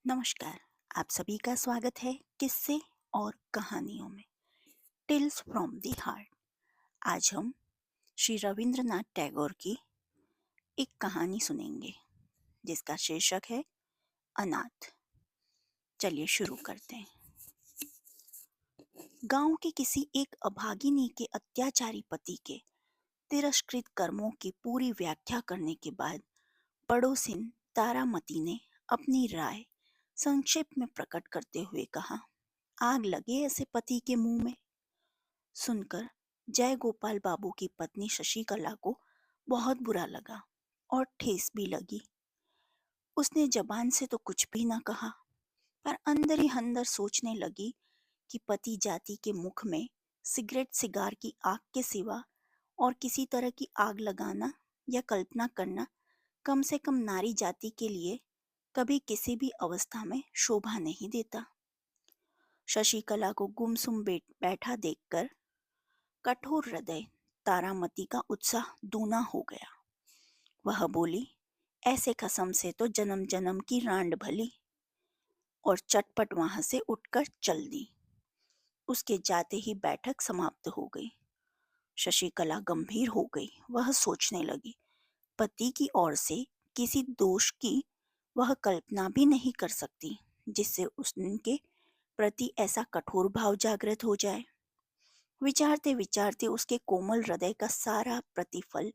नमस्कार। आप सभी का स्वागत है किस्से और कहानियों में टेल्स फ्रॉम द हार्ट। आज हम श्री रविंद्रनाथ टैगोर की एक कहानी सुनेंगे जिसका शीर्षक है अनाथ। चलिए शुरू करते हैं। गांव के किसी एक अभागिनी के अत्याचारी पति के तिरस्कृत कर्मों की पूरी व्याख्या करने के बाद पड़ोसिन तारामती ने अपनी राय संक्षेप में प्रकट करते हुए कहा, आग लगे ऐसे पति के मुंह में। सुनकर जय गोपाल बाबू की पत्नी शशिकला को बहुत बुरा लगा और ठेस भी लगी। उसने जबान से तो कुछ भी न कहा, पर अंदर ही अंदर सोचने लगी कि पति जाति के मुख में सिगरेट सिगार की आग के सिवा और किसी तरह की आग लगाना या कल्पना करना कम से कम नारी जाति के लिए कभी किसी भी अवस्था में शोभा नहीं देता। शशिकला को गुमसुम बैठा देखकर कठोर हृदय तारामती का उत्साह दूना हो गया। वह बोली, ऐसे कसम से तो जन्म जन्म की रांड भली, और चटपट वहां से उठकर चल दी। उसके जाते ही बैठक समाप्त हो गई। शशिकला गंभीर हो गई। वह सोचने लगी, पति की ओर से किसी दोष की वह कल्पना भी नहीं कर सकती जिससे उनके प्रति ऐसा कठोर भाव जागृत हो जाए। विचारते विचारते उसके कोमल हृदय का सारा प्रतिफल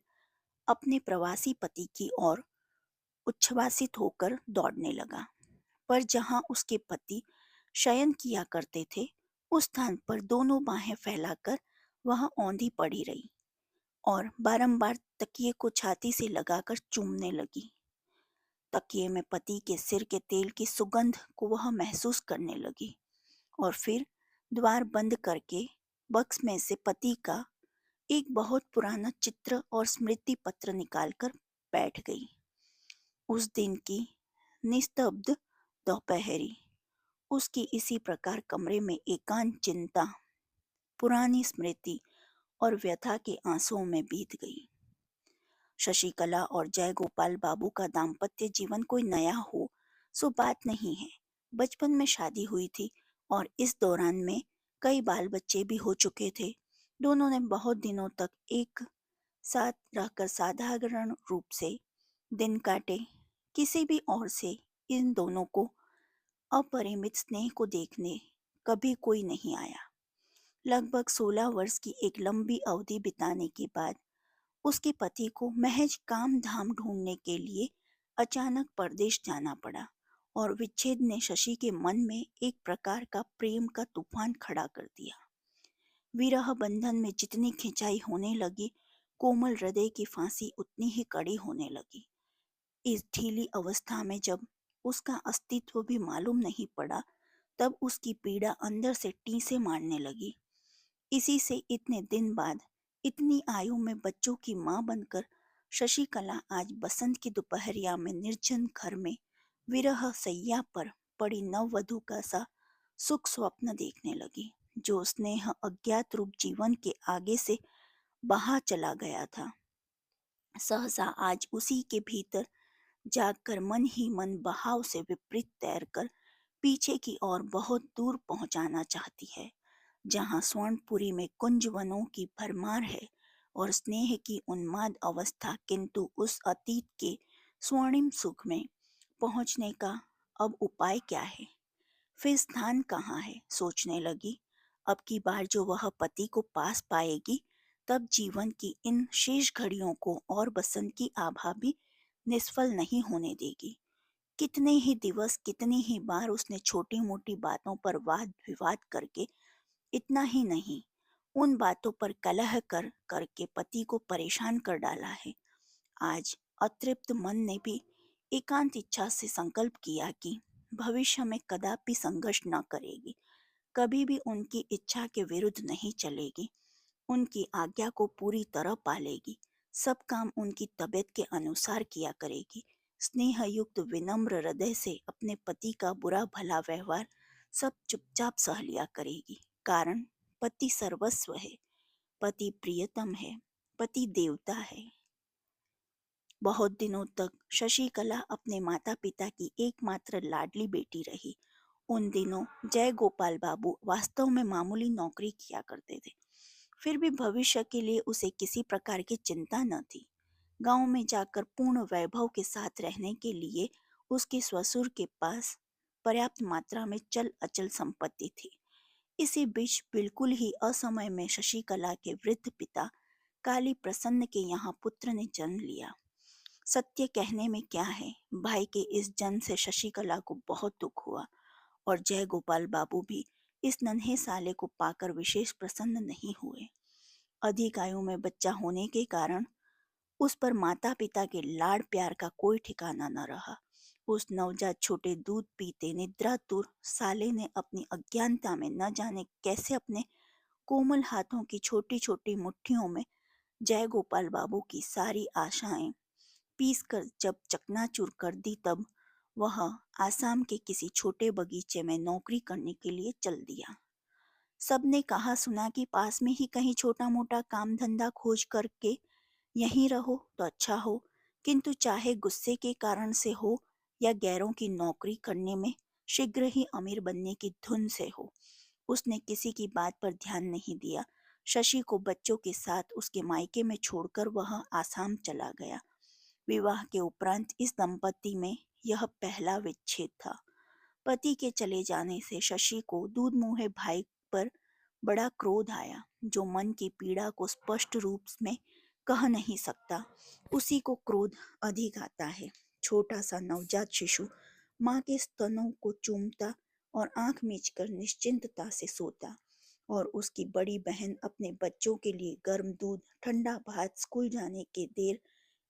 अपने प्रवासी पति की ओर उच्छ्वासित होकर दौड़ने लगा। पर जहां उसके पति शयन किया करते थे, उस स्थान पर दोनों बाहें फैलाकर वह औंधी पड़ी रही और बारंबार तकिए को छाती से लगाकर चूमने लगी। तकिए में पति के सिर के तेल की सुगंध को वह महसूस करने लगी और फिर द्वार बंद करके बक्स में से पति का एक बहुत पुराना चित्र और स्मृति पत्र निकालकर बैठ गई। उस दिन की निस्तब्ध दोपहरी उसकी इसी प्रकार कमरे में एकांत चिंता, पुरानी स्मृति और व्यथा के आंसुओं में बीत गई। शशिकला और जय गोपाल बाबू का दाम्पत्य जीवन कोई नया हो सो बात नहीं है। बचपन में शादी हुई थी और इस दौरान में कई बाल बच्चे भी हो चुके थे। दोनों ने बहुत दिनों तक एक साथ रहकर साधारण रूप से दिन काटे। किसी भी ओर से इन दोनों को अपरिमित स्नेह को देखने कभी कोई नहीं आया। लगभग 16 वर्ष की एक लंबी अवधि बिताने के बाद उसके पति को महज काम धाम ढूंढने के लिए अचानक परदेश जाना पड़ा और विच्छेद ने शशि के मन में एक प्रकार का प्रेम का तूफान खड़ा कर दिया। विरह बंधन में जितनी खिंचाई होने लगी, कोमल हृदय की फांसी उतनी ही कड़ी होने लगी। इस ढीली अवस्था में जब उसका अस्तित्व भी मालूम नहीं पड़ा, तब उसकी पीड़ा अंदर से टीसे मारने लगी। इसी से इतने दिन बाद इतनी आयु में बच्चों की मां बनकर शशिकला आज बसंत की दोपहरिया में निर्जन घर में विरह सैया पर पड़ी नववधू का सा सुख स्वप्न देखने लगी, जो स्नेह अज्ञात रूप जीवन के आगे से बहा चला गया था। सहसा आज उसी के भीतर जागकर मन ही मन बहाव से विपरीत तैरकर पीछे की ओर बहुत दूर पहुंचाना चाहती है, जहां स्वर्णपुरी में कुंज वनों की भरमार है और स्नेह की उन्माद अवस्था, किंतु उस अतीत के स्वर्णिम सुख में पहुंचने का अब उपाय क्या है, फिर स्थान कहाँ है, सोचने लगी। अब की बार जो वह पति को पास पाएगी, तब जीवन की इन शेष घड़ियों को और बसंत की आभा भी निष्फल नहीं होने देगी। कितने ही दिवस, कितनी ही बार उसने छोटी मोटी बातों पर वाद विवाद करके, इतना ही नहीं, उन बातों पर कलह कर करके पति को परेशान कर डाला है। आज अतृप्त मन ने भी एकांत इच्छा से संकल्प किया कि भविष्य में कदापि संघर्ष न करेगी, कभी भी उनकी इच्छा के विरुद्ध नहीं चलेगी, उनकी आज्ञा को पूरी तरह पालेगी, सब काम उनकी तबीयत के अनुसार किया करेगी, स्नेह युक्त विनम्र हृदय से अपने पति का बुरा भला व्यवहार सब चुपचाप सह लिया करेगी। कारण पति सर्वस्व है, पति प्रियतम है, पति देवता है। बहुत दिनों तक शशिकला अपने माता पिता की एकमात्र लाडली बेटी रही। उन दिनों जय गोपाल बाबू वास्तव में मामूली नौकरी किया करते थे। फिर भी भविष्य के लिए उसे किसी प्रकार की चिंता न थी। गांव में जाकर पूर्ण वैभव के साथ रहने के लिए उसके ससुर के पास पर्याप्त मात्रा में चल अचल संपत्ति थी। इसी बीच बिल्कुल ही असमय में शशिकला के वृद्ध पिता काली प्रसन्न के यहाँ पुत्र ने जन्म लिया। सत्य कहने में क्या है, भाई के इस जन्म से शशिकला को बहुत दुख हुआ और जय गोपाल बाबू भी इस नन्हे साले को पाकर विशेष प्रसन्न नहीं हुए। अधिक आयु में बच्चा होने के कारण उस पर माता पिता के लाड़ प्यार का कोई ठिकाना न रहा। उस नवजात छोटे दूध पीते निद्रातुर साले ने अपनी अज्ञानता में न जाने कैसे अपने कोमल हाथों की छोटी छोटी मुट्ठियों में जय गोपाल बाबू की सारी आशाएं पीस कर जब चकनाचूर कर दी, तब वह आसाम के किसी छोटे बगीचे में नौकरी करने के लिए चल दिया। सबने कहा सुना कि पास में ही कहीं छोटा मोटा काम धंधा खोज करके यहीं रहो तो अच्छा हो, किंतु चाहे गुस्से के कारण से हो या गैरों की नौकरी करने में शीघ्र ही अमीर बनने की धुन से हो, उसने किसी की बात पर ध्यान नहीं दिया। शशि को बच्चों के साथ उसके मायके में छोड़कर वह आसाम चला गया। विवाह के उपरांत इस दंपति में यह पहला विच्छेद था। पति के चले जाने से शशि को दूध मुँहे भाई पर बड़ा क्रोध आया, जो मन की पीड़ा को स्पष्ट रूप में कह नहीं सकता। उसी को क्रोध अधिक आता है। छोटा सा नवजात शिशु माँ के स्तनों को चूमता और आंख मीचकर निश्चिंतता से सोता, और उसकी बड़ी बहन अपने बच्चों के लिए गर्म दूध, ठंडा भात, स्कूल जाने के देर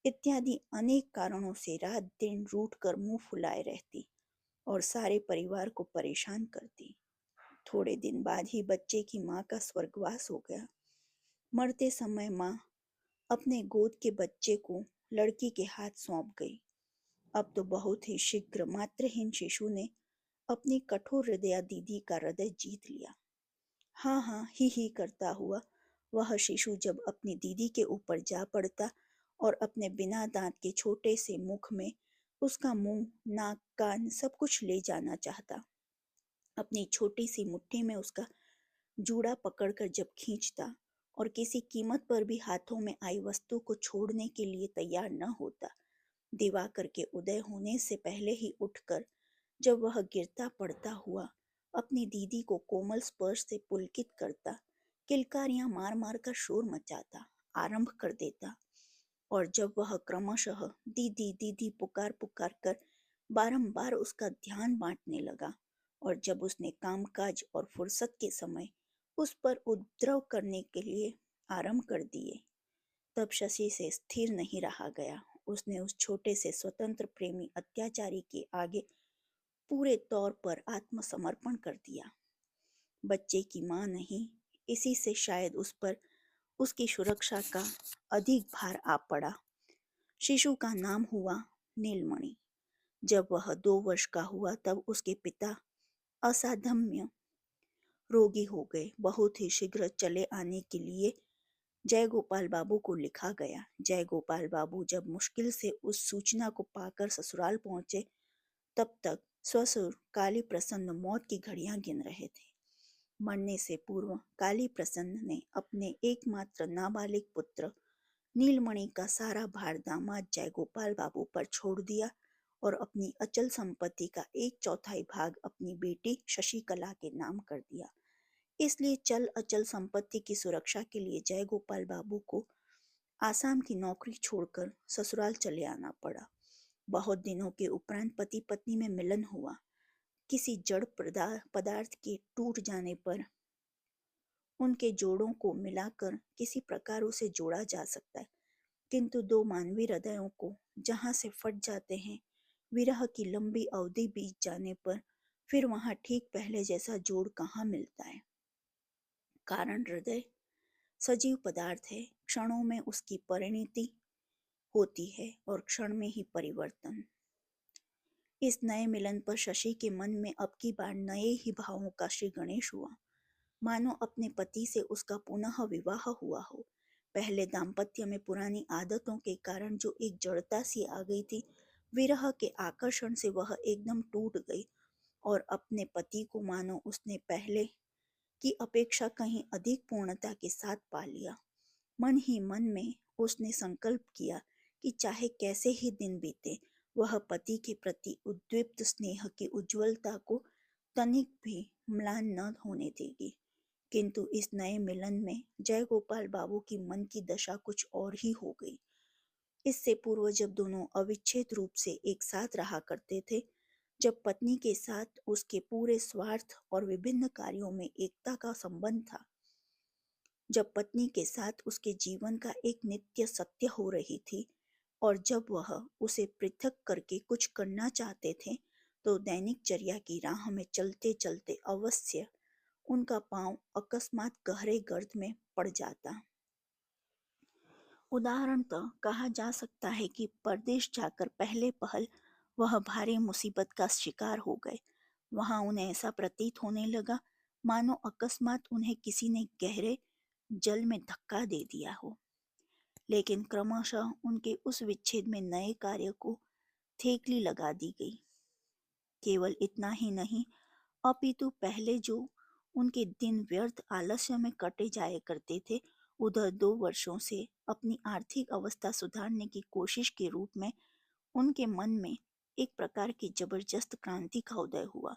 इत्यादि अनेक कारणों से रात दिन रूठ कर मुंह फुलाए रहती और सारे परिवार को परेशान करती। थोड़े दिन बाद ही बच्चे की माँ का स्वर्गवास हो गया। मरते समय माँ अपने गोद के बच्चे को लड़की के हाथ सौंप गई। अब तो बहुत ही शीघ्र मातृहीन शिशु ने अपनी कठोर हृदया दीदी का हृदय जीत लिया। हाँ हाँ ही करता हुआ वह शिशु जब अपनी दीदी के ऊपर जा पड़ता और अपने बिना दांत के छोटे से मुख में उसका मुंह, नाक, कान सब कुछ ले जाना चाहता, अपनी छोटी सी मुट्ठी में उसका जूड़ा पकड़कर जब खींचता और किसी कीमत पर भी हाथों में आई वस्तु को छोड़ने के लिए तैयार न होता, दिवाकर के उदय होने से पहले ही उठकर जब वह गिरता पड़ता हुआ अपनी दीदी को कोमल स्पर्श से पुलकित करता, किलकारियां मार मार कर शोर मचाता आरंभ कर देता, और जब वह क्रमशः दीदी दीदी पुकार पुकार कर बारंबार उसका ध्यान बांटने लगा, और जब उसने कामकाज और फुर्सत के समय उस पर उपद्रव करने के लिए आरंभ कर दिए, तब शशि से स्थिर नहीं रहा गया। उसने उस छोटे से स्वतंत्र प्रेमी अत्याचारी के आगे पूरे तौर पर आत्मसमर्पण कर दिया। बच्चे की मां नहीं, इसी से शायद उस पर उसकी सुरक्षा का अधिक भार आ पड़ा। शिशु का नाम हुआ नीलमणि। जब वह 2 वर्ष का हुआ तब उसके पिता असाध्य रोगी हो गए। बहुत ही शीघ्र चले आने के लिए जय गोपाल बाबू को लिखा गया। जय गोपाल बाबू जब मुश्किल से उस सूचना को पाकर ससुराल पहुंचे, तब तक ससुर काली प्रसन्न मौत की घड़ियां गिन रहे थे। मरने से पूर्व काली प्रसन्न ने अपने एकमात्र नाबालिग पुत्र नीलमणि का सारा भार दामाद जय गोपाल बाबू पर छोड़ दिया और अपनी अचल संपत्ति का 1/4 भाग अपनी बेटी शशिकला के नाम कर दिया। इसलिए चल अचल संपत्ति की सुरक्षा के लिए जय गोपाल बाबू को आसाम की नौकरी छोड़कर ससुराल चले आना पड़ा। बहुत दिनों के उपरांत पति पत्नी में मिलन हुआ। किसी जड़ पदार्थ के टूट जाने पर उनके जोड़ों को मिलाकर किसी प्रकार उसे जोड़ा जा सकता है, किंतु दो मानवीय हृदयों को जहां से फट जाते हैं, विरह की लंबी अवधि बीत जाने पर फिर वहां ठीक पहले जैसा जोड़ कहाँ मिलता है। कारण हृदय सजीव पदार्थ है, क्षणों में उसकी परिणति होती है और क्षण में ही परिवर्तन। इस नए मिलन पर शशि के मन में अब की बार नए ही भावों का श्री गणेश हुआ, मानो अपने पति से उसका पुनः विवाह हुआ हो। पहले दाम्पत्य में पुरानी आदतों के कारण जो एक जड़ता सी आ गई थी, विरह के आकर्षण से वह एकदम टूट गई और अपने पति को मानो उसने पहले की अपेक्षा कहीं अधिक पूर्णता के साथ पा लिया। मन ही मन में उसने संकल्प किया कि चाहे कैसे ही दिन बीते, वह पति के प्रति उद्दीप्त स्नेह की उज्ज्वलता को तनिक भी म्लान न होने देगी। किंतु इस नए मिलन में जयगोपाल बाबू की मन की दशा कुछ और ही हो गई। इससे पूर्व जब दोनों अविच्छेद रूप से एक साथ रहा करते थे, जब पत्नी के साथ उसके पूरे स्वार्थ और विभिन्न कार्यों में एकता का संबंध था, जब पत्नी के साथ उसके जीवन का एक नित्य सत्य हो रही थी और जब वह उसे पृथक करके कुछ करना चाहते थे, तो दैनिक चर्या की राह में चलते चलते अवश्य उनका पांव अकस्मात गहरे गर्त में पड़ जाता। उदाहरणतः कहा जा सकता है कि परदेश जाकर पहले पहल वह भारी मुसीबत का शिकार हो गए। वहां उन्हें ऐसा प्रतीत होने लगा मानो अकस्मात उन्हें किसी ने गहरे जल में धक्का दे दिया हो। लेकिन क्रमशः उनके उस विच्छेद में नए कार्य को थेकली लगा दी गई। केवल इतना ही नहीं, अपितु पहले जो उनके दिन व्यर्थ आलस्य में कटे जाया करते थे, उधर 2 वर्षों से अपनी आर्थिक अवस्था सुधारने की कोशिश के रूप में उनके मन में एक प्रकार की जबरदस्त क्रांति का उदय हुआ।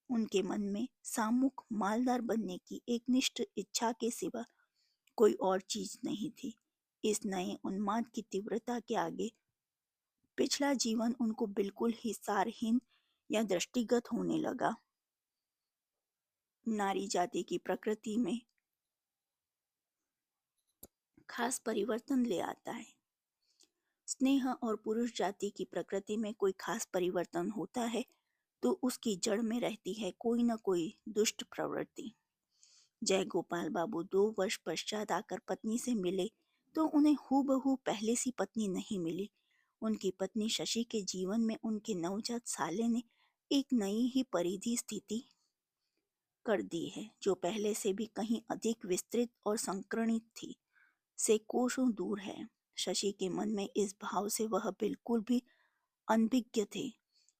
उनके मन में सामुक मालदार बनने की एक निष्ठ इच्छा के सिवा कोई और चीज नहीं थी। इस नए उन्माद की तीव्रता के आगे पिछला जीवन उनको बिल्कुल ही सारहीन या दृष्टिगत होने लगा। नारी जाति की प्रकृति में खास परिवर्तन ले आता है। स्नेह और पुरुष जाति की प्रकृति में कोई खास परिवर्तन होता है तो उसकी जड़ में रहती है कोई न कोई दुष्ट प्रवृत्ति। जय गोपाल बाबू 2 वर्ष पश्चात आकर पत्नी से मिले तो उन्हें हूबहू पहले सी पत्नी नहीं मिली। उनकी पत्नी शशि के जीवन में उनके नवजात साले ने एक नई ही परिधि स्थिति कर दी है, जो पहले से भी कहीं अधिक विस्तृत और संकीर्णित थी, से कोसों दूर है। शशि के मन में इस भाव से वह बिल्कुल भी अनभिज्ञ थे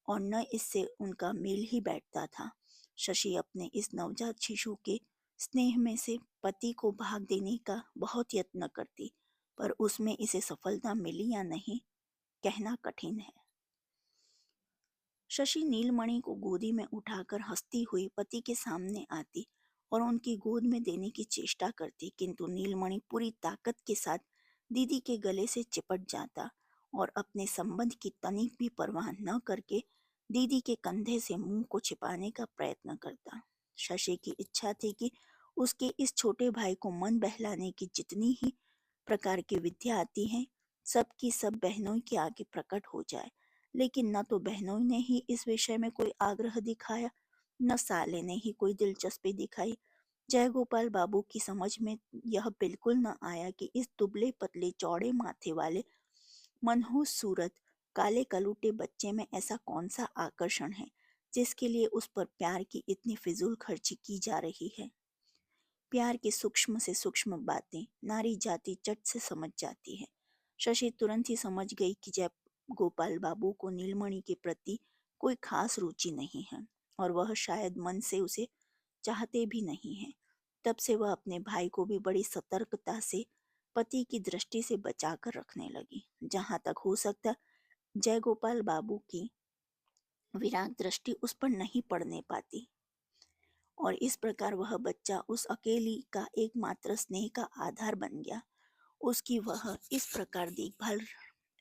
और न इससे उनका मेल ही बैठता था। शशि अपने इस नवजात शिशु के स्नेह में से पति को भाग देने का बहुत यत्न करती, पर उसमें इसे सफलता मिली या नहीं, कहना कठिन है। शशि नीलमणि को गोदी में उठाकर हंसती हुई पति के सामने आती और उनकी गोद में देने की चेष्टा करती, किंतु नीलमणि पूरी ताकत के साथ दीदी के गले से चिपट जाता और अपने संबंध की तनिक भी परवाह न करके दीदी के कंधे से मुंह को छिपाने का प्रयत्न करता। शशि की इच्छा थी कि उसके इस छोटे भाई को मन बहलाने की जितनी ही प्रकार की विद्या आती है, सबकी सब बहनों के आगे प्रकट हो जाए। लेकिन न तो बहनों ने ही इस विषय में कोई आग्रह दिखाया, न साले ने ही कोई दिलचस्पी दिखाई। जयगोपाल बाबू की समझ में यह बिल्कुल न आया कि इस दुबले पतले चौड़े माथे वाले मनहूस सूरत काले कलूटे बच्चे में ऐसा कौन सा आकर्षण है जिसके लिए उस पर प्यार की इतनी फिजूल खर्ची की जा रही है। प्यार की सूक्ष्म से सूक्ष्म बातें नारी जाति चट से समझ जाती है। शशि तुरंत ही समझ गई कि जय गोपाल बाबू को नीलमणि के प्रति कोई खास रुचि नहीं है और वह शायद मन से उसे चाहते भी नहीं है। तब से वह अपने भाई को भी बड़ी सतर्कता से पति की दृष्टि से बचाकर रखने लगी। जहां तक हो सकता जय गोपाल बाबू की विराग दृष्टि उस पर नहीं पड़ने पाती और इस प्रकार वह बच्चा उस अकेली का एकमात्र स्नेह का आधार बन गया। उसकी वह इस प्रकार देखभाल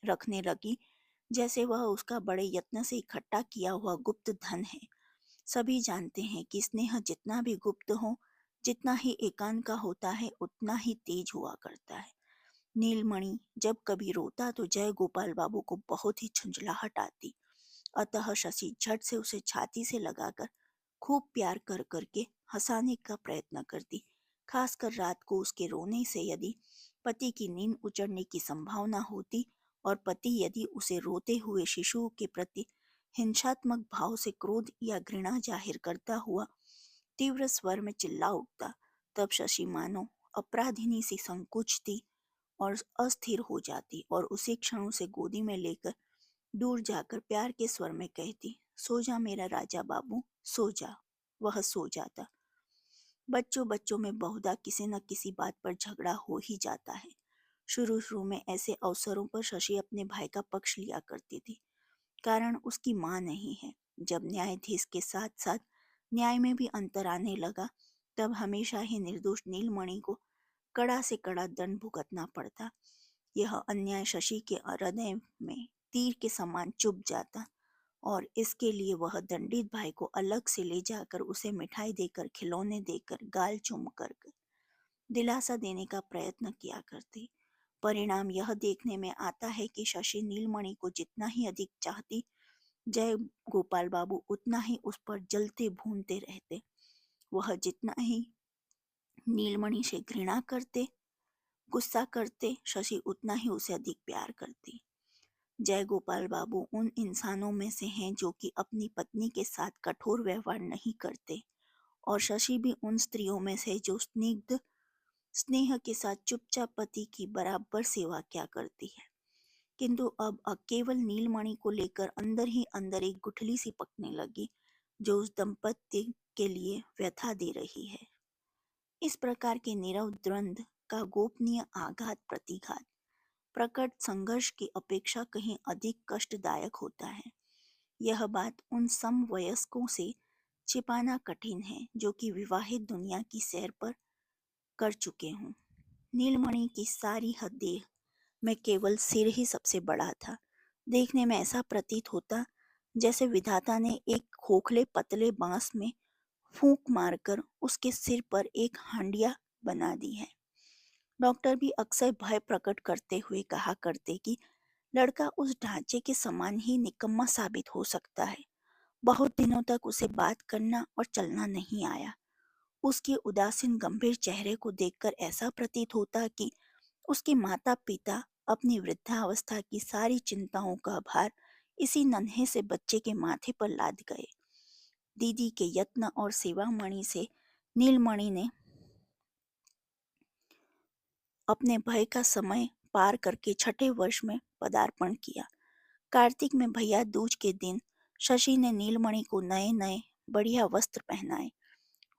रखने लगी जैसे वह उसका बड़े यत्न से इकट्ठा किया हुआ गुप्त धन है। सभी जानते हैं कि स्नेह जितना भी गुप्त हो, जितना ही एकांत का होता है, उतना ही तेज हुआ करता है। नीलमणि जब कभी रोता तो जय गोपाल बाबू को बहुत ही झुंझलाहट आती, अतः शशि झट से उसे छाती से लगाकर खूब प्यार कर करके हंसाने का प्रयत्न करती। खासकर रात को उसके रोने से यदि पति की नींद उचड़ने की संभावना होती और पति यदि उसे रोते हुए शिशु के प्रति हिंसात्मक भाव से क्रोध या घृणा जाहिर करता हुआ तीव्र स्वर में चिल्ला उठता, तब शशि मानो अपराधिनी सी संकुचती और अस्थिर हो जाती और उसी क्षण उसे गोदी में लेकर दूर जाकर प्यार के स्वर में कहती, सो जा मेरा राजा बाबू, सो जा। वह सो जाता। बच्चों बच्चों में बहुधा किसी न किसी बात पर झगड़ा हो ही जाता है। शुरू शुरू में ऐसे अवसरों पर शशि अपने भाई का पक्ष लिया करती थी, कारण उसकी माँ नहीं है। जब न्यायाधीश के साथ साथ न्याय में भी अंतर आने लगा, तब हमेशा ही निर्दोष नीलमणि को कड़ा से कड़ा दंड भुगतना पड़ता। यह अन्याय शशि के हृदय में तीर के समान चुभ जाता और इसके लिए वह दंडित भाई को अलग से ले जाकर उसे मिठाई देकर, खिलौने देकर, गाल चूम कर दिलासा देने का प्रयत्न किया करती। परिणाम यह देखने में आता है कि शशि नीलमणि को जितना ही अधिक चाहती, जय गोपाल बाबू उतना ही उस पर जलते भूनते रहते। वह जितना ही नीलमणि से घृणा करते, गुस्सा करते, शशि उतना ही उसे अधिक प्यार करती। जय गोपाल बाबू उन इंसानों में से हैं जो कि अपनी पत्नी के साथ कठोर व्यवहार नहीं करते, और शशि भी उन स्त्रियों में से जो स्निग्ध स्नेह के साथ चुपचाप पति की बराबर सेवा क्या करती है। किंतु अब केवल नीलमणि को लेकर अंदर ही अंदर एक गुठली सी पकने लगी, जो उस दंपत्ति के लिए व्यथा दे रही है। इस प्रकार के नीरव द्वंद्व का गोपनीय आघात प्रतिघात प्रकट संघर्ष की अपेक्षा कहीं अधिक कष्टदायक होता है। यह बात उन समवयस्कों से छिपाना कठिन है जो कि विवाहित दुनिया की सैर पर कर चुके हों। नीलमणि की सारी देह में केवल सिर ही सबसे बड़ा था। देखने में ऐसा प्रतीत होता जैसे विधाता ने एक खोखले पतले बांस में फूंक मारकर उसके सिर पर एक हांडिया बना दी है। डॉक्टर भी अक्सर भय प्रकट करते हुए कहा करते कि लड़का उस ढांचे के समान ही निकम्मा साबित हो सकता है। बहुत दिनों तक उसे बात करना और चलना नहीं आया। उसके उदासीन गंभीर चेहरे को देखकर ऐसा प्रतीत होता कि उसके माता पिता अपनी वृद्धावस्था की सारी चिंताओं का भार इसी नन्हे से बच्चे के माथे पर लाद गए। दीदी के यत्न और सेवामणि से नीलमणि ने अपने भय का समय पार करके छठे वर्ष में पदार्पण किया। कार्तिक में भैया दूज के दिन शशि ने नीलमणि को नए नए बढ़िया वस्त्र पहनाए,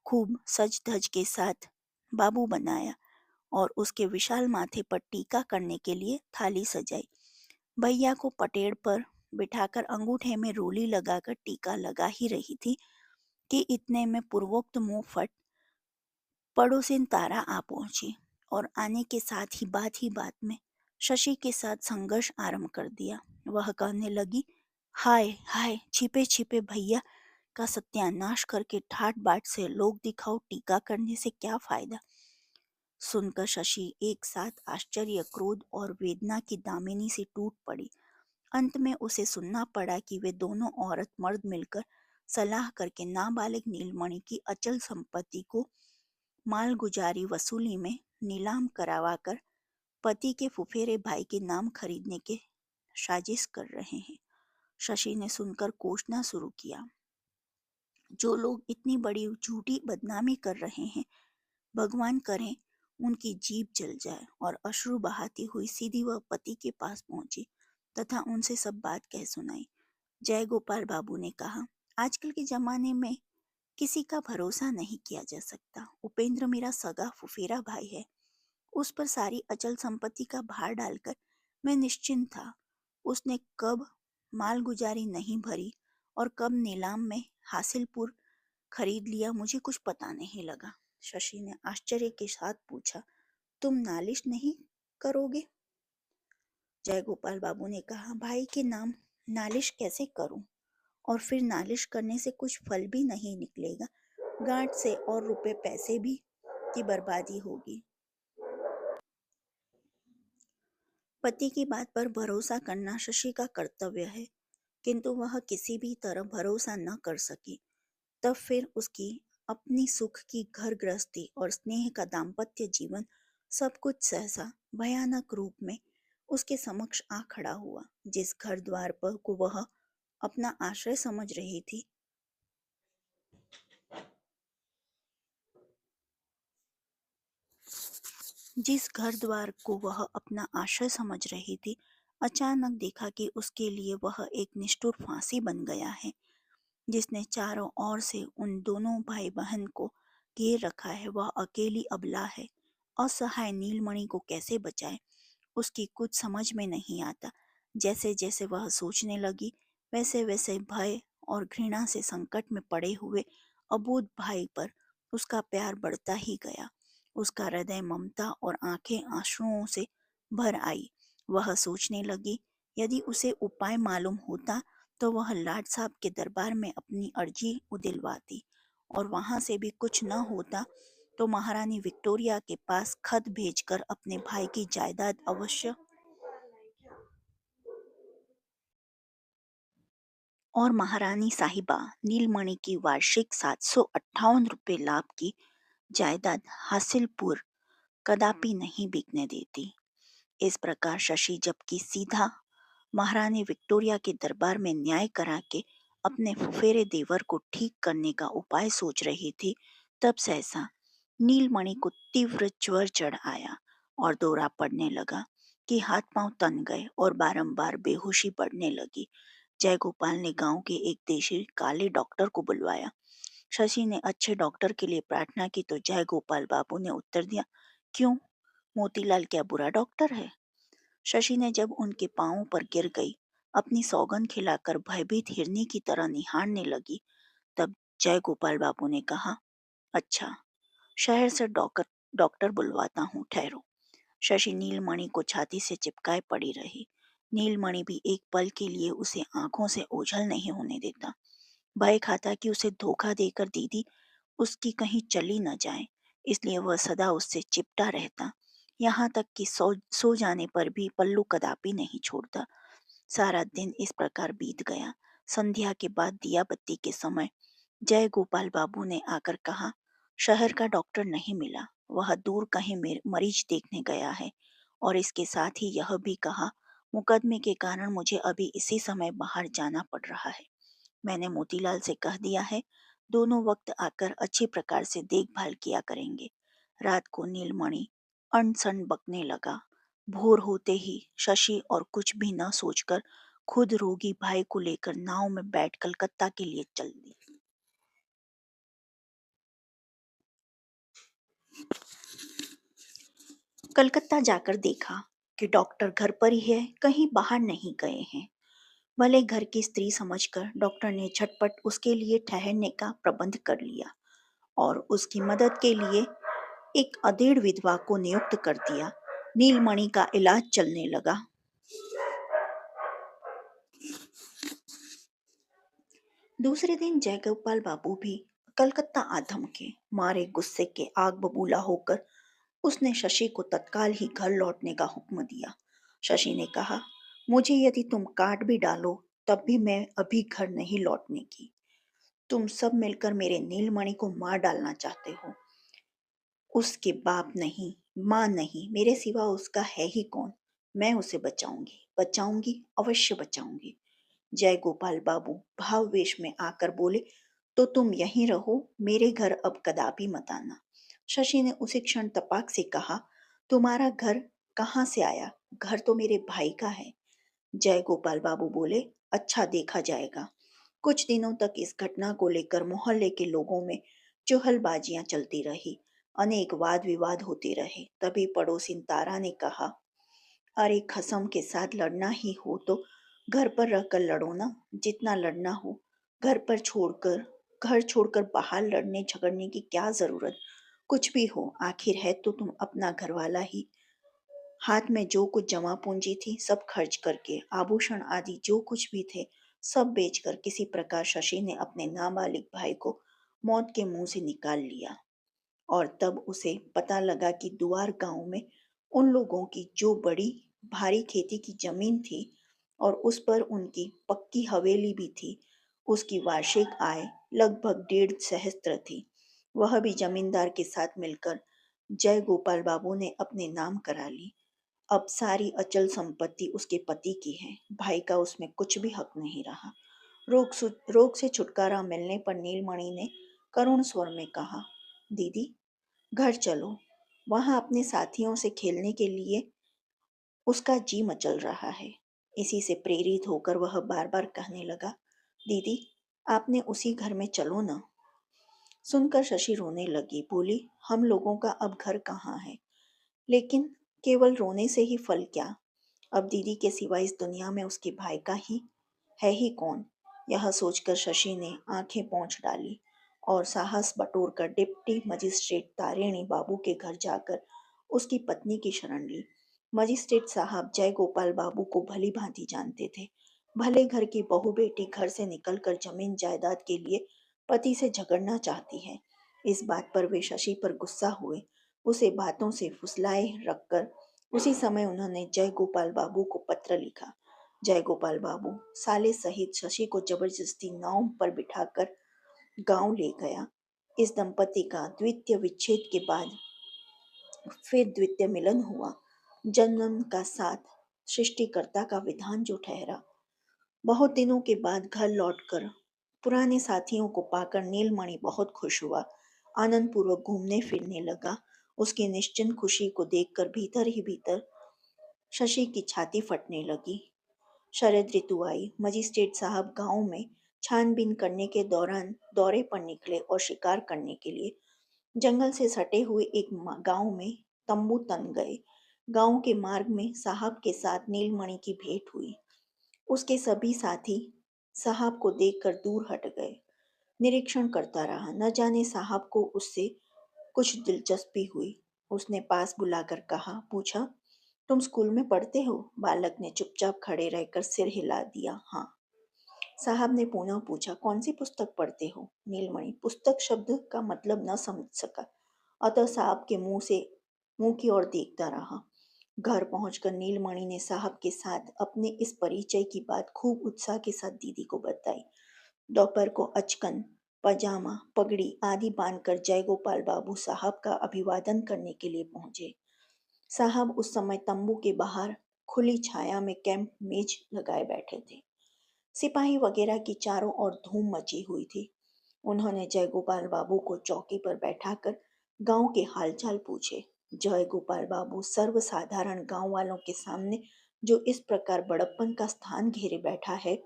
खूब सज धज के साथ बाबू बनाया और उसके विशाल माथे पर टीका करने के लिए थाली सजाई। भैया को पटेड़ पर बिठाकर अंगूठे में रोली लगाकर टीका लगा ही रही थी कि इतने में पूर्वोक्त मुंह फट पड़ोसिन तारा आ पहुंची और आने के साथ ही बात में शशि के साथ संघर्ष आरंभ कर दिया। वह कहने लगी, हाय हाय, छिपे छिपे भैया का सत्यानाश करके ठाट बाट से लोग दिखाओ टीका करने से क्या फायदा। सुनकर शशि एक साथ आश्चर्य, क्रोध और वेदना की दामिनी से टूट पड़ी। अंत में उसे सुनना पड़ा कि वे दोनों औरत मर्द मिलकर सलाह करके नाबालिग नीलमणि की अचल संपत्ति को मालगुजारी वसूली में नीलाम करवाकर पति के फुफेरे भाई के नाम खरीदने के साजिश कर रहे हैं। शशि ने सुनकर कोसना शुरू किया। जो लोग इतनी बड़ी झूठी बदनामी कर रहे हैं, भगवान करें उनकी जीभ जल जाए। और अश्रु बहाती हुई सीधी वह पति के पास पहुंची तथा उनसे सब बात कह सुनाई। जय गोपाल बाबू ने कहा, आजकल के जमाने में किसी का भरोसा नहीं किया जा सकता। उपेंद्र मेरा सगा फुफेरा भाई है। उस पर सारी अचल संपत्ति का भार डालकर मैं निश्चिंत था। उसने कब मालगुजारी नहीं भरी और कब नीलाम में हासिलपुर खरीद लिया, मुझे कुछ पता नहीं लगा। शशि ने आश्चर्य के साथ पूछा, तुम नालिश नहीं करोगे? जय गोपाल बाबू ने कहा, भाई के नाम नालिश कैसे करूं? और फिर नालिश करने से कुछ फल भी नहीं निकलेगा। गांठ से और रुपए पैसे भी की बर्बादी होगी। पति की बात पर भरोसा करना शशि का कर्तव्य है, किंतु वह किसी भी तरह भरोसा न कर सकी। तब फिर उसकी अपनी सुख की घर गृहस्थी और स्नेह का दाम्पत्य जीवन सब कुछ सहसा भयानक रूप में उसके समक्ष आ खड़ा हुआ। जिस घर द्वार पर को वह अपना आश्रय समझ रही थी, जिस घर द्वार को वह अपना आश्रय समझ रही थी, अचानक देखा कि उसके लिए वह एक निष्ठुर फांसी बन गया है, जिसने चारों ओर से उन दोनों भाई बहन को घेर रखा है। वह अकेली अबला है। असहाय नीलमणि को कैसे बचाए, उसकी कुछ समझ में नहीं आता। जैसे जैसे वह सोचने लगी, वैसे वैसे भय और घृणा से संकट में पड़े हुए अबोध भाई पर उसका प्यार बढ़ता ही गया। उसका हृदय ममता और आंखें आंसुओं से भर आई। वह सोचने लगी, यदि उसे उपाय मालूम होता तो वह लाट साहब के दरबार में अपनी अर्जी दिलवाती, और वहां से भी कुछ न होता तो महारानी विक्टोरिया के पास खत भेजकर अपने भाई की जायदाद अवश्य और महारानी साहिबा नीलमणि की वार्षिक 758 रुपये लाभ की जायदाद हासिलपुर कदापि नहीं बिकने देती। इस प्रकार शशि जबकि सीधा महारानी विक्टोरिया के दरबार में न्याय करा के अपने फुफेरे देवर को ठीक करने का उपाय सोच रही थी, तब सहसा नीलमणि को तीव्र ज्वर चढ़ आया और दौरा पड़ने लगा कि हाथ पांव तन गए और बारंबार बेहोशी पड़ने लगी। जयगोपाल ने गांव के एक देशी काले डॉक्टर को बुलवाया। शशि ने अच्छे डॉक्टर के लिए प्रार्थना की तो जयगोपाल बाबू ने उत्तर दिया, क्यों, मोतीलाल क्या बुरा डॉक्टर है? शशि ने जब उनके पांवों पर गिर गई, अपनी सौगंध खिलाकर भयभीत हिरनी की तरह निहारने लगी, तब जयगोपाल बाबू ने कहा, अच्छा, शहर से डॉक्टर डॉक्टर बुलवाता हूँ, ठहरो। शशि नीलमणि को छाती से चिपकाए पड़ी रही। नीलमणि भी एक पल के लिए उसे आंखों से ओझल नहीं होने देता। भय खाता कि उसे धोखा देकर दीदी उसकी कहीं चली न जाए, इसलिए वह सदा उससे चिपटा रहता। यहाँ तक कि सो जाने पर भी पल्लू कदापि नहीं छोड़ता। सारा दिन इस प्रकार बीत गया। संध्या के बाद दिया बत्ती के समय जय गोपाल बाबू ने आकर कहा, शहर का डॉक्टर नहीं मिला, वह दूर कहीं मरीज देखने गया है। और इसके साथ ही यह भी कहा, मुकदमे के कारण मुझे अभी इसी समय बाहर जाना पड़ रहा है। मैंने मोतीलाल से कह दिया है, दोनों वक्त आकर अच्छी प्रकार से देखभाल किया करेंगे। रात को नीलमणि अनसन बकने लगा। भोर होते ही शशि और कुछ भी न सोचकर खुद रोगी भाई को लेकर नाव में बैठ कलकत्ता के लिए चल दी। कलकत्ता जाकर देखा कि डॉक्टर घर पर ही है, कहीं बाहर नहीं गए हैं। भले घर की स्त्री समझकर डॉक्टर ने झटपट उसके लिए ठहरने का प्रबंध कर लिया और उसकी मदद के लिए एक अधेड़ विधवा को नियुक्त कर दिया। नीलमणि का इलाज चलने लगा। दूसरे दिन जयगोपाल बाबू भी कलकत्ता आ धमके। मारे गुस्से के आग बबूला होकर उसने शशि को तत्काल ही घर लौटने का हुक्म दिया। शशि ने कहा, मुझे यदि तुम काट भी डालो तब भी मैं अभी घर नहीं लौटने की। तुम सब मिलकर मेरे नीलमणि को मार डालना चाहते हो। उसके बाप नहीं, माँ नहीं, मेरे सिवा उसका है ही कौन? मैं उसे बचाऊंगी, बचाऊंगी, अवश्य बचाऊंगी। जय गोपाल बाबू भाववेश में आकर बोले, तो तुम यहीं रहो, मेरे घर अब कदापि मत आना। शशि ने उसी क्षण तपाक से कहा, तुम्हारा घर कहाँ से आया? घर तो मेरे भाई का है। जय गोपाल बाबू बोले, अच्छा देखा जाएगा। कुछ दिनों तक इस घटना को लेकर मोहल्ले के लोगों में चुहलबाजियां चलती रही, अनेक वाद विवाद होते रहे। तभी पड़ोसी तारा ने कहा, अरे खसम के साथ लड़ना ही हो तो घर पर रहकर लड़ो ना, जितना लड़ना हो। घर पर छोड़कर घर छोड़कर बाहर लड़ने झगड़ने की क्या जरूरत? कुछ भी हो, आखिर है तो तुम अपना घरवाला ही। हाथ में जो कुछ जमा पूंजी थी सब खर्च करके, आभूषण आदि जो कुछ भी थे सब बेचकर किसी प्रकार शशि ने अपने नाबालिग भाई को मौत के मुंह से निकाल लिया। और तब उसे पता लगा कि दुआर गांव में उन लोगों की जो बड़ी भारी खेती की जमीन थी और उस पर उनकी पक्की हवेली भी थी, उसकी वार्षिक आय लगभग 1.5 सहस्त्र थी। वह भी जमींदार के साथ मिलकर जय गोपाल बाबू ने अपने नाम करा ली। अब सारी अचल संपत्ति उसके पति की है, भाई का उसमें कुछ भी हक नहीं रहा। रोग से छुटकारा मिलने पर नीलमणि ने करुण स्वर में कहा, दीदी घर चलो, वहाँ अपने साथियों से खेलने के लिए उसका जी मचल रहा है। इसी से प्रेरित होकर वह बार बार कहने लगा, दीदी, आपने उसी घर में चलो ना। सुनकर शशि रोने लगी, बोली, हम लोगों का अब घर कहाँ है? लेकिन केवल रोने से ही फल क्या? अब दीदी के सिवा इस दुनिया में उसके भाई का ही है ही कौन? यह सोचकर शशि ने आंखें पोंछ डाली और साहस बटोरकर डिप्टी मजिस्ट्रेट तारिणी बाबू के घर जाकर उसकी पत्नी की शरण ली। मजिस्ट्रेट साहब जय गोपाल बाबू को भली भांति जानते थे। भले घर की बहू बेटी घर से निकलकर जमीन जायदाद के लिए पति से झगड़ना चाहती है, इस बात पर वे शशि पर गुस्सा हुए। उसे बातों से फुसलाए रखकर उसी समय उन्होंने जय गोपाल बाबू को पत्र लिखा। जय गोपाल बाबू साले सहित शशि को जबरदस्ती नाव पर बिठाकर गांव ले गया। इस दंपति का द्वितीय विच्छेद के बाद फिर द्वितीय मिलन हुआ। जन्म का साथ सृष्टिकर्ता का विधान जो ठहरा। बहुत दिनों के बाद घर लौटकर पुराने साथियों को पाकर नीलमणि बहुत खुश हुआ। आनंद पूर्वक घूमने फिरने लगा। उसकी निश्चिंत खुशी को देखकर भीतर ही भीतर शशि की छाती फटने लगी। शरद ऋतु आई। मजिस्ट्रेट साहब गांव में छानबीन करने के दौरान दौरे पर निकले और शिकार करने के लिए जंगल से सटे हुए एक गांव में तंबू तन गए। गांव के मार्ग में साहब के साथ नीलमणि की भेंट हुई। उसके सभी साथी साहब को देखकर दूर हट गए। निरीक्षण करता रहा, न जाने साहब को उससे कुछ दिलचस्पी हुई। उसने पास बुलाकर पूछा, तुम स्कूल में पढ़ते हो? बालक ने चुपचाप खड़े रहकर सिर हिला दिया, हाँ। साहब ने पुनः पूछा, कौन सी पुस्तक पढ़ते हो? नीलमणि पुस्तक शब्द का मतलब न समझ सका, अतः साहब के मुंह की ओर देखता रहा। घर पहुंचकर नीलमणि ने साहब के साथ अपने इस परिचय की बात खूब उत्साह के साथ दीदी को बताई। दोपहर को अचकन पजामा पगड़ी आदि बांधकर जय गोपाल बाबू साहब का अभिवादन करने के लिए पहुंचे। साहब उस समय तंबू के बाहर खुली छाया में कैंप मेज लगाए बैठे थे। सिपाही वगैरह की चारों ओर धूम मची हुई थी। उन्होंने जयगोपाल बाबू को चौकी पर बैठाकर गांव के हालचाल पूछे। जयगोपाल बाबू सर्वसाधारण गांव वालों के सामने जो इस प्रकार बड़प्पन का स्थान घेरे बैठा है,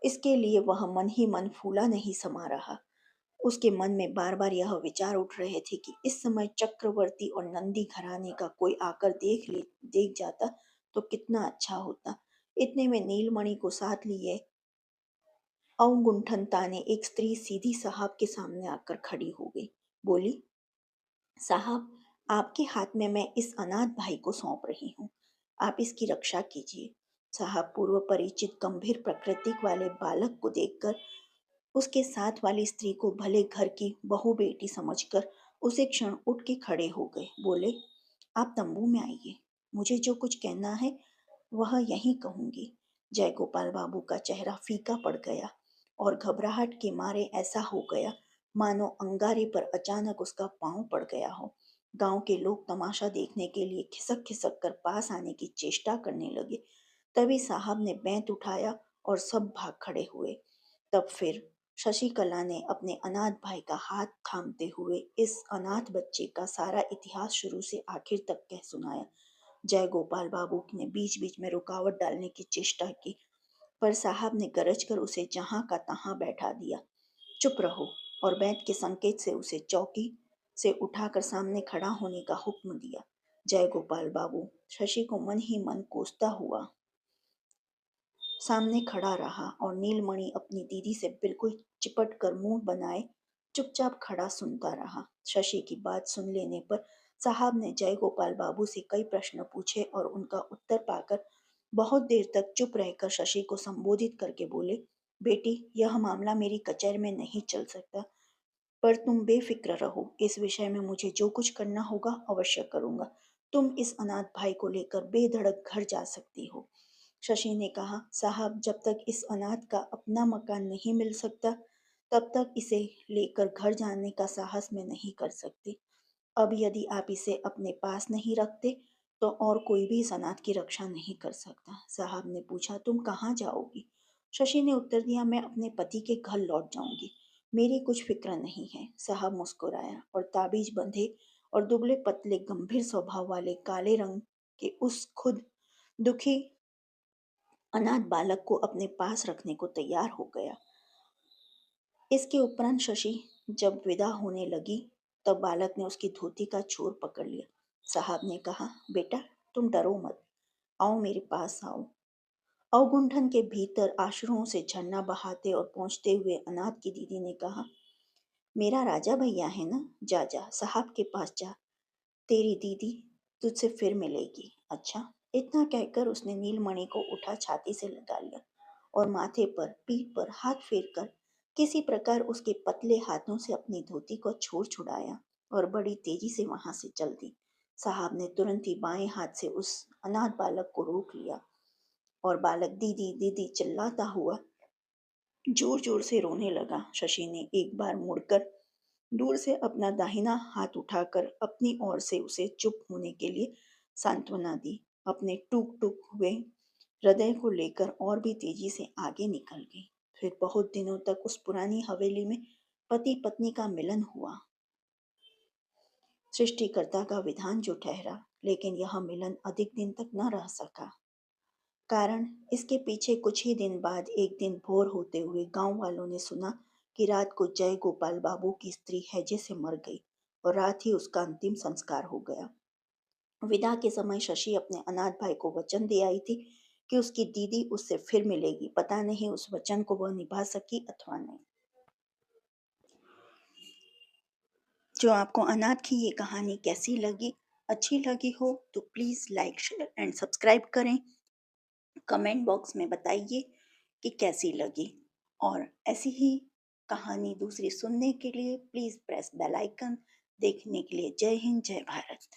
इसके लिए वह मन ही मन फूला नहीं समा रहा। उसके मन में बार बार यह विचार उठ रहे थे कि इस समय चक्रवर्ती और नंदी घराने का कोई आकर देख जाता तो कितना अच्छा होता। इतने में नीलमणि को साथ लिए अवगुंठन ताने एक स्त्री सीधी साहब के सामने आकर खड़ी हो गई। बोली, साहब, आपके हाथ में मैं इस अनाथ भाई को सौंप रही हूँ। आप इसकी रक्षा कीजिए। साहब पूर्व परिचित गंभीर प्रकृति वाले बालक को देखकर उसके साथ वाली स्त्री को भले घर की बहू बेटी समझकर उसे क्षण उठ के खड़े हो गए। बोले, आप तंबू में आइए। मुझे जो कुछ कहना है वह यहीं कहूंगी। जयगोपाल बाबू का चेहरा फीका पड़ गया और घबराहट के मारे ऐसा हो गया मानो अंगारे पर अचानक उसका पांव पड़ गया हो। गांव के लोग तमाशा देखने के लिए खिसक खिसक कर पास आने की चेष्टा करने लगे। तभी साहब ने बेंत उठाया और सब भाग खड़े हुए। तब फिर शशिकला ने अपने अनाथ भाई का हाथ थामते हुए इस अनाथ बच्चे का सारा इतिहास शुरू से आखिर तक कह सुनाया। जय गोपाल बाबू ने बीच बीच में रुकावट डालने की चेष्टा की, पर साहब ने गरज कर उसे जहां का तहां बैठा दिया। चुप रहो, और बैठ के संकेत से उसे चौकी से उठाकर सामने खड़ा होने का हुक्म दिया। जय गोपाल बाबू शशि को मन ही मन कोसता हुआ सामने खड़ा रहा और नीलमणि अपनी दीदी से बिल्कुल चिपट कर मुंह बनाए चुपचाप खड़ा सुनता रहा। शशि की बात सुन लेने पर साहब ने जय गोपाल बाबू से कई प्रश्न पूछे और उनका उत्तर पाकर बहुत देर तक चुप रहकर शशि को संबोधित करके बोले, बेटी, यह मामला मेरी कचहरी में नहीं चल सकता, पर तुम बेफिक्र रहो। इस विषय में मुझे जो कुछ करना होगा अवश्य करूंगा। तुम इस अनाथ भाई को लेकर बेधड़क घर जा सकती हो। शशि ने कहा, साहब, जब तक इस अनाथ का अपना मकान नहीं मिल सकता तब तक इसे लेकर घर जाने का साहस मैं नहीं कर सकती। अब यदि आप इसे अपने पास नहीं रखते तो और कोई भी इस अनाथ की रक्षा नहीं कर सकता। साहब ने पूछा, तुम कहाँ जाओगी? शशि ने उत्तर दिया, मैं अपने पति के घर लौट जाऊंगी। मेरी कुछ फिक्र नहीं है। साहब मुस्कुराया और ताबीज बंधे और दुबले पतले गंभीर स्वभाव वाले काले रंग के उस खुद दुखी अनाथ बालक को अपने पास रखने को तैयार हो गया। इसके उपरांत शशि जब विदा होने लगी तब बालक ने उसकी धोती का छोर पकड़ लिया। साहब ने कहा, बेटा तुम डरो मत, आओ मेरे पास आओ। अवगुंठन के भीतर आश्रुओं से झरना बहाते और पहुंचते हुए अनाथ की दीदी ने कहा, मेरा राजा भैया है ना, जा जा साहब के पास जा, तेरी दीदी तुझसे फिर मिलेगी। अच्छा, इतना कहकर उसने नीलमणि को उठा छाती से लगा लिया और माथे पर पीठ पर हाथ फेर कर किसी प्रकार उसके पतले हाथों से अपनी धोती को छोड़ छुड़ाया और बड़ी तेजी से वहां से चल दी। साहब ने तुरंत ही बाएं हाथ से उस अनाथ बालक को रोक लिया और बालक दीदी दीदी चिल्लाता हुआ जोर जोर से रोने लगा। शशि ने एक बार मुड़कर दूर से अपना दाहिना हाथ उठाकर अपनी ओर से उसे चुप होने के लिए सांत्वना दी। अपने टूक टूक हुए हृदय को लेकर और भी तेजी से आगे निकल गई। फिर बहुत दिनों तक उस पुरानी हवेली में पति पत्नी का मिलन हुआ। सृष्टिकर्ता का विधान जो ठहरा, लेकिन यह मिलन अधिक दिन तक न रह सका। कारण इसके पीछे कुछ ही दिन बाद एक दिन भोर होते हुए गांव वालों ने सुना कि रात को जय गोपाल बाबू की स्त्री हैजे से मर गई और रात ही उसका अंतिम संस्कार हो गया। विदा के समय शशि अपने अनाथ भाई को वचन दे आई थी कि उसकी दीदी उससे फिर मिलेगी। पता नहीं उस वचन को वह निभा सकी अथवा नहीं। जो आपको अनाथ की ये कहानी कैसी लगी, अच्छी लगी हो तो please like share and subscribe करें। कमेंट बॉक्स में बताइए कि कैसी लगी और ऐसी ही कहानी दूसरी सुनने के लिए प्लीज़ प्रेस बेल आइकन। देखने के लिए जय हिंद, जय भारत।